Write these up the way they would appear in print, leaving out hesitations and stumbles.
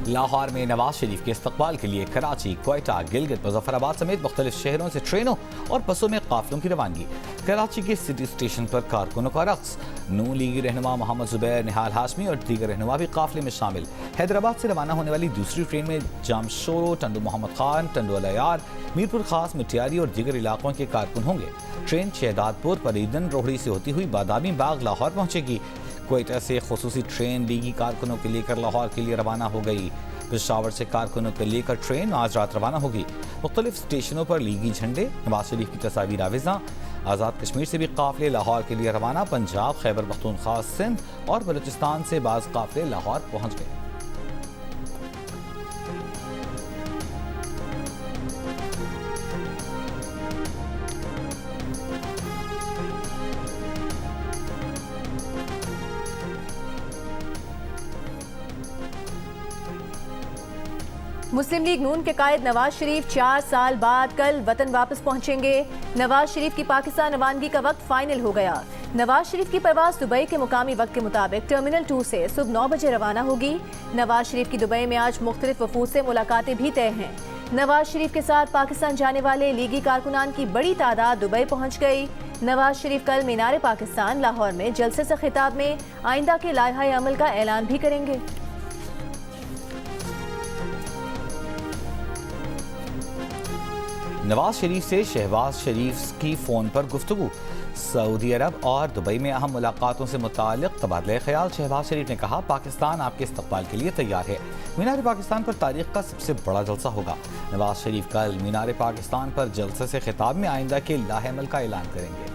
لاہور میں نواز شریف کے استقبال کے لیے کراچی، کوئٹہ، گلگت، مظفر آباد سمیت مختلف شہروں سے ٹرینوں اور بسوں میں قافلوں کی روانگی۔ کراچی کے سٹی اسٹیشن پر کارکنوں کا رقص۔ نون لیگی رہنما محمد زبیر، نہال ہاشمی اور دیگر رہنما بھی قافلے میں شامل۔ حیدرآباد سے روانہ ہونے والی دوسری ٹرین میں جامشورو، ٹنڈو محمد خان، ٹنڈو العیار، میرپور خاص، مٹیاری اور دیگر علاقوں کے کارکن ہوں گے۔ ٹرین شہداد پور، پریدن، روہڑی سے ہوتی ہوئی بادامی باغ لاہور پہنچے گی۔ کوئٹہ سے خصوصی ٹرین لیگی کارکنوں کے لے کر لاہور کے لیے روانہ ہو گئی۔ پشاور سے کارکنوں کو لے کر ٹرین آج رات روانہ ہوگی۔ مختلف اسٹیشنوں پر لیگی جھنڈے، نواز شریف کی تصاویر آویزاں۔ آزاد کشمیر سے بھی قافلے لاہور کے لیے روانہ۔ پنجاب، خیبر پختونخوا، سندھ اور بلوچستان سے بعض قافلے لاہور پہنچ گئے۔ مسلم لیگ نون کے قائد نواز شریف 4 سال بعد کل وطن واپس پہنچیں گے۔ نواز شریف کی پاکستان روانگی کا وقت فائنل ہو گیا۔ نواز شریف کی پرواز دبئی کے مقامی وقت کے مطابق ٹرمینل 2 سے صبح 9 بجے روانہ ہوگی۔ نواز شریف کی دبئی میں آج مختلف وفود سے ملاقاتیں بھی طے ہیں۔ نواز شریف کے ساتھ پاکستان جانے والے لیگی کارکنان کی بڑی تعداد دبئی پہنچ گئی۔ نواز شریف کل مینار پاکستان لاہور میں جلسے سے خطاب میں آئندہ کے لائحہ عمل کا اعلان بھی کریں گے۔ نواز شریف سے شہباز شریف کی فون پر گفتگو۔ سعودی عرب اور دبئی میں اہم ملاقاتوں سے متعلق تبادلہ خیال۔ شہباز شریف نے کہا، پاکستان آپ کے استقبال کے لیے تیار ہے۔ مینار پاکستان پر تاریخ کا سب سے بڑا جلسہ ہوگا۔ نواز شریف کل مینار پاکستان پر جلسے سے خطاب میں آئندہ کے لائحہ عمل کا اعلان کریں گے۔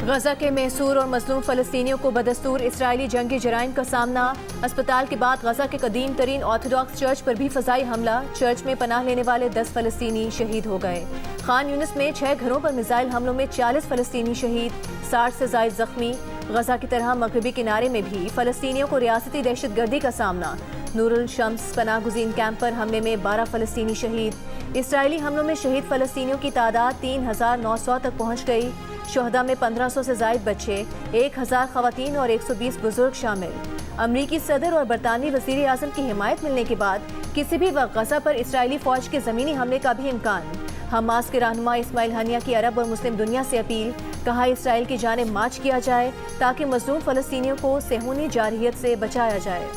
غزہ کے محصور اور مظلوم فلسطینیوں کو بدستور اسرائیلی جنگی جرائم کا سامنا۔ اسپتال کے بعد غزہ کے قدیم ترین آرتھوڈاکس چرچ پر بھی فضائی حملہ۔ چرچ میں پناہ لینے والے 10 فلسطینی شہید ہو گئے۔ خان یونس میں 6 گھروں پر میزائل حملوں میں 40 فلسطینی شہید، 60 سے زائد زخمی۔ غزہ کی طرح مغربی کنارے میں بھی فلسطینیوں کو ریاستی دہشت گردی کا سامنا۔ نور الشمس پناہ گزین کیمپ پر حملے میں 12 فلسطینی شہید۔ اسرائیلی حملوں میں شہید فلسطینیوں کی تعداد 3900 تک پہنچ گئی۔ شہداء میں 1500 سے زائد بچے، 1000 خواتین اور 120 بزرگ شامل۔ امریکی صدر اور برطانوی وزیر اعظم کی حمایت ملنے کے بعد کسی بھی وقت غزہ پر اسرائیلی فوج کے زمینی حملے کا بھی امکان۔ حماس کے رہنما اسماعیل ہنیہ کی عرب اور مسلم دنیا سے اپیل، کہا اسرائیل کی جانب مارچ کیا جائے تاکہ مظلوم فلسطینیوں کو صہیونی جارحیت سے بچایا جائے۔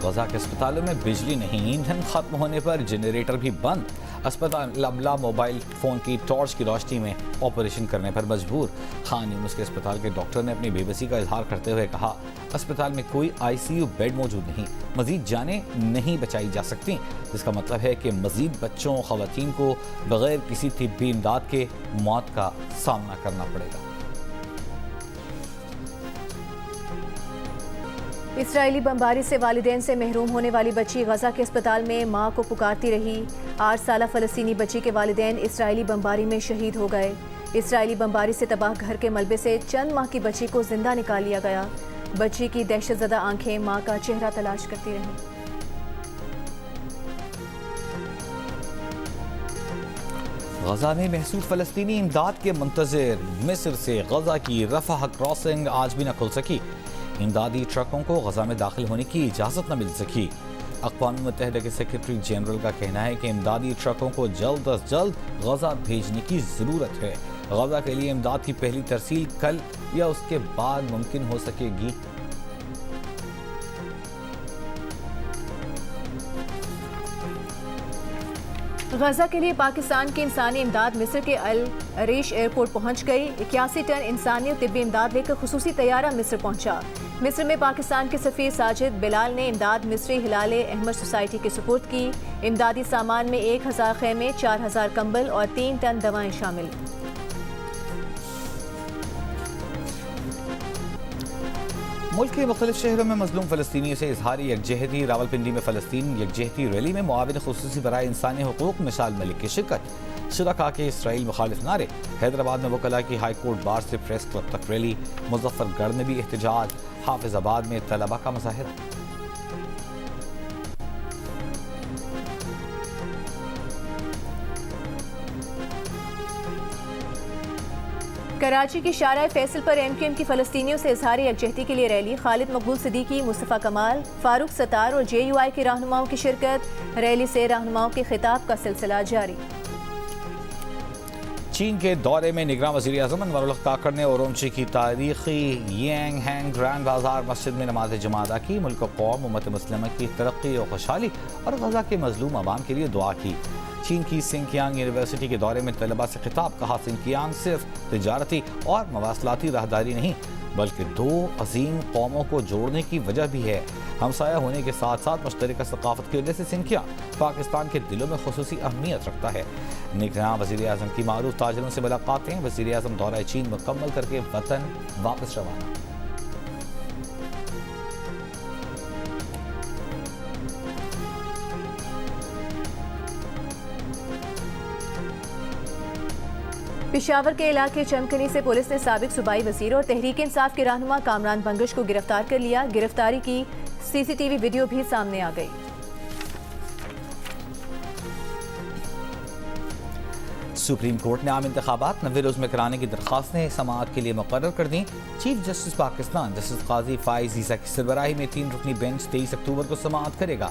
غزہ کے اسپتالوں میں بجلی نہیں، ایندھن ختم ہونے پر جنریٹر بھی بند۔ اسپتال ابلا موبائل فون کی ٹارچ کی روشنی میں آپریشن کرنے پر مجبور۔ خان یونس کے اسپتال کے ڈاکٹر نے اپنی بے بسی کا اظہار کرتے ہوئے کہا، اسپتال میں کوئی ICU بیڈ موجود نہیں، مزید جانیں نہیں بچائی جا سکتی، جس کا مطلب ہے کہ مزید بچوں، خواتین کو بغیر کسی طبی امداد کے موت کا سامنا کرنا پڑے گا۔ اسرائیلی بمباری سے والدین سے محروم ہونے والی بچی غزہ کے اسپتال میں ماں کو پکارتی رہی۔ 8 سالہ فلسطینی بچی کے والدین اسرائیلی بمباری میں شہید ہو گئے۔ اسرائیلی بمباری سے تباہ گھر کے ملبے سے چند ماہ کی بچی کو زندہ نکال لیا گیا۔ بچی کی دہشت زدہ آنکھیں ماں کا چہرہ تلاش کرتی رہیں۔ غزہ میں محصور فلسطینی امداد کے منتظر۔ مصر سے غزہ کی رفح کراسنگ آج بھی نہ کھل سکی۔ امدادی ٹرکوں کو غزہ میں داخل ہونے کی اجازت نہ مل سکی۔ اقوام متحدہ کے سیکرٹری جنرل کا کہنا ہے کہ امدادی ٹرکوں کو جلد از جلد غزہ بھیجنے کی ضرورت ہے۔ غزہ کے لیے امداد کی پہلی ترسیل کل یا اس کے بعد ممکن ہو سکے گی۔ غزہ کے لیے پاکستان کی انسانی امداد مصر کے العریش ایئرپورٹ پہنچ گئی۔ 81 ٹن انسانی اور طبی امداد لے کر خصوصی طیارہ مصر پہنچا۔ مصر میں پاکستان کے سفیر ساجد بلال نے امداد مصری ہلال احمر سوسائٹی کے سپرد کی۔ امدادی سامان میں 1000 خیمے، 4000 کمبل اور 3 ٹن دوائیں شامل۔ ملک کے مختلف شہروں میں مظلوم فلسطینیوں سے اظہار یکجہتی۔ راولپنڈی میں فلسطین یکجہتی ریلی میں معاون خصوصی برائے انسانی حقوق مشال ملک کی شرکت۔ شرکاء کے اسرائیل مخالف نعرے۔ حیدرآباد میں وکلاء کی ہائی کورٹ بار سے پریس کلب تک ریلی۔ مظفر گڑھ میں بھی احتجاج۔ حافظ آباد میں طلباء کا مظاہرہ۔ کراچی کی شارع فیصل پر MQM کی فلسطینیوں سے اظہار یکجہتی کے لیے ریلی، خالد مقبول صدیقی، مصطفیٰ کمال، فاروق ستار اور JUI کے رہنماؤں کی شرکت، ریلی سے رہنماؤں کے خطاب کا سلسلہ جاری۔ چین کے دورے میں نگراں وزیر اعظم انور الحق کاکڑ نے اورومچی کی تاریخی ینگ ہینگ گرینڈ بازار مسجد میں نماز جمعہ ادا کی، ملک و قوم امت مسلمہ کی ترقی و خوشحالی اور غزہ کے مظلوم عوام کے لیے دعا کی۔ چین کی سنکیانگ یونیورسٹی کے دورے میں طلباء سے خطاب، کہا سنکیانگ صرف تجارتی اور مواصلاتی راہداری نہیں بلکہ دو عظیم قوموں کو جوڑنے کی وجہ بھی ہے۔ ہمسایہ ہونے کے ساتھ ساتھ مشترکہ ثقافت کی وجہ سے سنکیانگ پاکستان کے دلوں میں خصوصی اہمیت رکھتا ہے۔ نگراں وزیر اعظم کی معروف تاجروں سے ملاقاتیں، وزیر اعظم دورہ چین مکمل کر کے وطن واپس روانہ۔ پشاور کے علاقے چمکنی سے پولیس نے سابق صوبائی وزیر اور تحریک انصاف کے رہنما کامران بنگش کو گرفتار کر لیا۔ گرفتاری کی CCTV ویڈیو بھی سامنے آ گئی۔ سپریم کورٹ نے عام انتخابات 90 روز میں کرانے کی درخواستیں سماعت کے لیے مقرر کر دیں۔ چیف جسٹس پاکستان جسٹس قاضی فائز عیسیٰ کی سربراہی میں 3 رکنی بینچ 23 اکتوبر کو سماعت کرے گا۔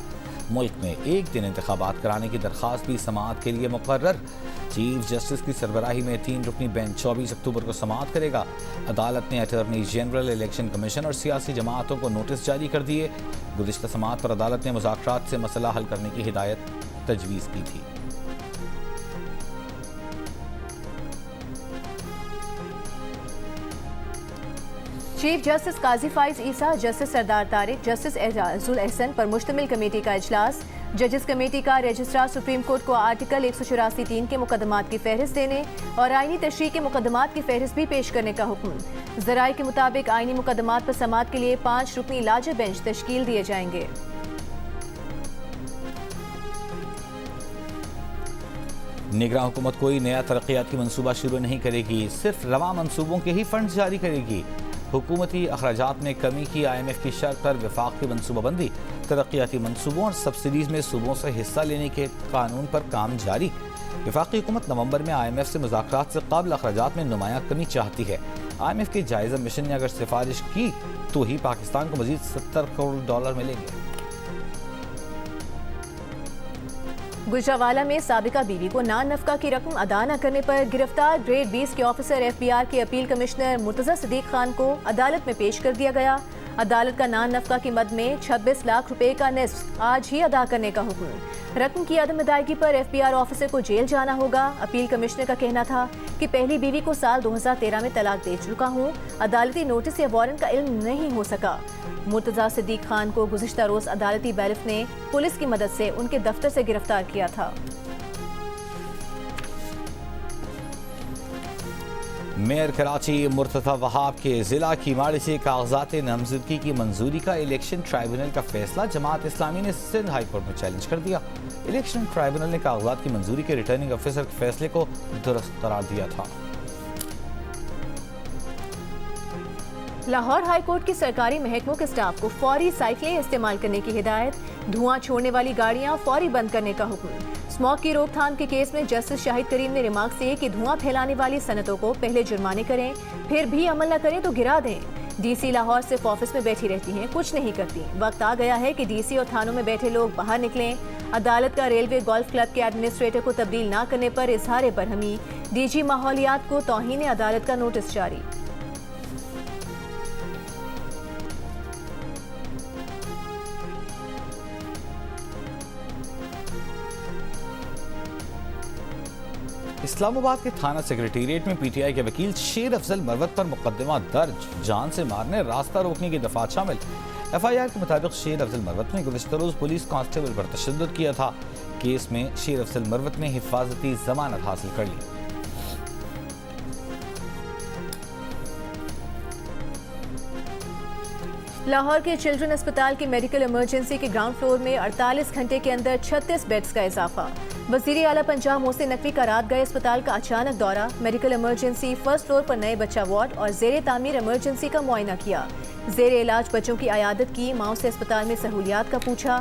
ملک میں ایک دن انتخابات کرانے کی درخواست بھی سماعت کے لیے مقرر۔ چیف جسٹس کی سربراہی میں 3 رکنی بینچ 24 اکتوبر کو سماعت کرے گا۔ عدالت نے اٹارنی جنرل، الیکشن کمیشن اور سیاسی جماعتوں کو نوٹس جاری کر دیے۔ گزشتہ سماعت پر عدالت نے مذاکرات سے مسئلہ حل کرنے کی ہدایت تجویز کی تھی۔ چیف جسٹس قاضی فائز عیسیٰ، جسٹس سردار طارق، جسٹس اعجاز الاحسن پر مشتمل کمیٹی کا اجلاس۔ ججز کمیٹی کا رجسٹرار سپریم کورٹ کو آرٹیکل 184(3) کے مقدمات کی فہرست دینے اور آئینی تشریح کے مقدمات کی فہرست بھی پیش کرنے کا حکم۔ ذرائع کے مطابق آئینی مقدمات پر سماعت کے لیے 5 رکنی لارجر بینچ تشکیل دیے جائیں گے۔ نگراں حکومت کوئی نیا ترقیاتی منصوبہ شروع نہیں کرے گی، صرف رواں منصوبوں کے ہی فنڈز جاری کرے گی۔ حکومتی اخراجات میں کمی کی IMF کی شرط پر وفاق کی منصوبہ بندی، ترقیاتی منصوبوں اور سبسڈیز میں صوبوں سے حصہ لینے کے قانون پر کام جاری۔ وفاقی حکومت نومبر میں IMF سے مذاکرات سے قبل اخراجات میں نمایاں کمی چاہتی ہے۔ IMF کے جائزہ مشن نے اگر سفارش کی تو ہی پاکستان کو مزید $70 کروڑ ملیں گے۔ گجرانوالہ میں سابقہ بیوی کو نان نفقہ کی رقم ادا نہ کرنے پر گرفتار گریڈ 20 کے آفیسر FBR کے اپیل کمشنر مرتضی صدیق خان کو عدالت میں پیش کر دیا گیا۔ عدالت کا نان نفقہ کی مد میں 26 لاکھ روپے کا نصف آج ہی ادا کرنے کا حکم۔ رقم کی عدم ادائیگی پر FBR آفیسر کو جیل جانا ہوگا۔ اپیل کمشنر کا کہنا تھا کہ پہلی بیوی کو سال 2013 میں طلاق دے چکا ہوں، عدالتی نوٹس یا وارنٹ کا علم نہیں ہو سکا۔ مرتضی صدیق خان کو گزشتہ روز عدالتی بیلف نے پولیس کی مدد سے ان کے دفتر سے گرفتار کیا تھا۔ میئر کراچی مرتضی وہاب کے ضلع کیماڑی سے کاغذات نامزدگی کی منظوری کا الیکشن ٹرائیبونل کا فیصلہ جماعت اسلامی نے سندھ ہائی کورٹ میں چیلنج کر دیا۔ الیکشن ٹرائیبونل نے کاغذات کی منظوری کے ریٹرننگ افیسر کے فیصلے کو درست قرار دیا تھا۔ لاہور ہائی کورٹ کے سرکاری محکموں کے سٹاف کو فوری سائیکلیں استعمال کرنے کی ہدایت، دھواں چھوڑنے والی گاڑیاں فوری بند کرنے کا حکم۔ اسموک کی روک تھام کے کیس میں جسٹس شاہد کریم نے ریمارکس دیے کہ دھواں پھیلانے والی صنعتوں کو پہلے جرمانے کریں، پھر بھی عمل نہ کریں تو گرا دیں۔ DC لاہور صرف آفس میں بیٹھی رہتی ہیں، کچھ نہیں کرتی۔ وقت آ گیا ہے کہ DC اور تھانوں میں بیٹھے لوگ باہر نکلیں۔ عدالت کا ریلوے گولف کلب کے ایڈمنسٹریٹر کو تبدیل نہ کرنے پر اظہار برہمی، DG ماحولیات کو توہین عدالت کا نوٹس جاری۔ اسلام آباد کے تھانہ سیکریٹریٹ میں PTI کے وکیل شیر افضل مروت پر مقدمہ درج، جان سے مارنے، راستہ روکنے کی دفعات شامل۔ FIR کے مطابق شیر افضل مروت نے گزشتہ روز پولیس کانسٹیبل پر تشدد کیا تھا۔ کیس میں شیر افضل مروت نے حفاظتی ضمانت حاصل کر لی۔ لاہور کے چلڈرن اسپتال کی میڈیکل ایمرجنسی کے گراؤنڈ فلور میں 48 گھنٹے کے اندر 36 بیڈز کا اضافہ۔ وزیر اعلیٰ پنجاب محسن نقوی کا رات گئے اسپتال کا اچانک دورہ، میڈیکل ایمرجنسی فرسٹ فلور پر نئے بچہ وارڈ اور زیر تعمیر ایمرجنسی کا معائنہ کیا۔ زیر علاج بچوں کی عیادت کی، ماؤں سے اسپتال میں سہولیات کا پوچھا۔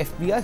FBR